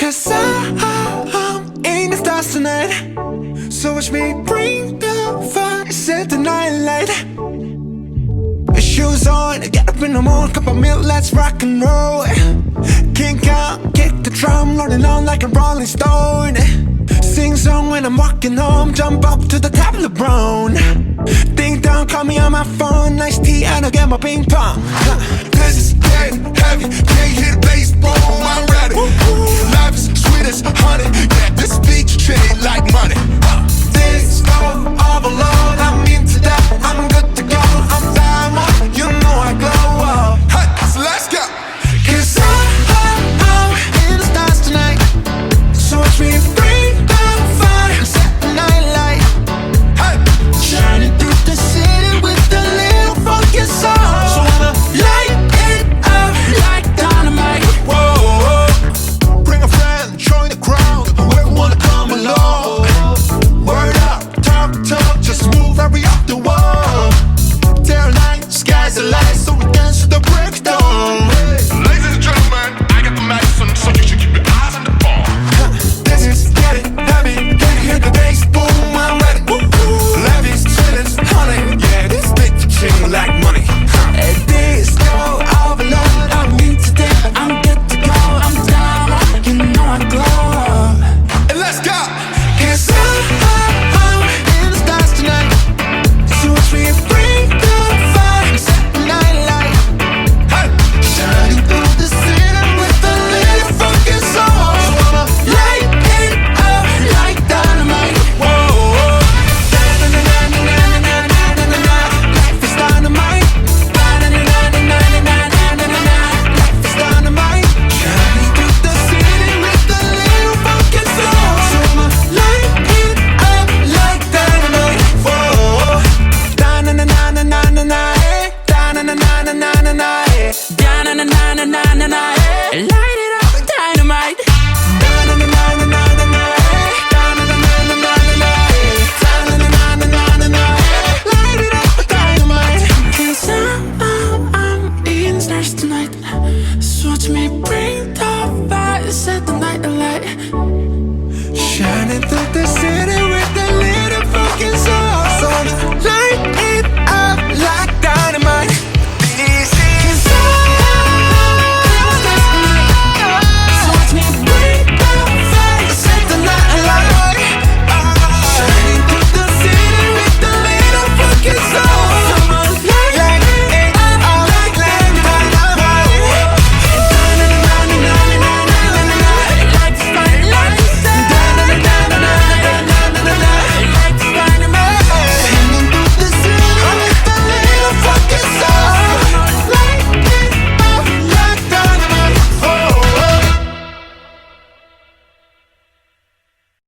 Cause I'm in the stars tonight. So watch me bring the fire, set the night light. Shoes on, get up in the morning, cup of milk, let's rock and roll. Kink out, kick the drum, rolling on like a rolling stone. Sing song when I'm walking home, jump up to the top of the brown. Ding dong, call me on my phone, nice tea and I'll get my ping pong. This is getting heavy, can't hit the bass, boom, I'm ready.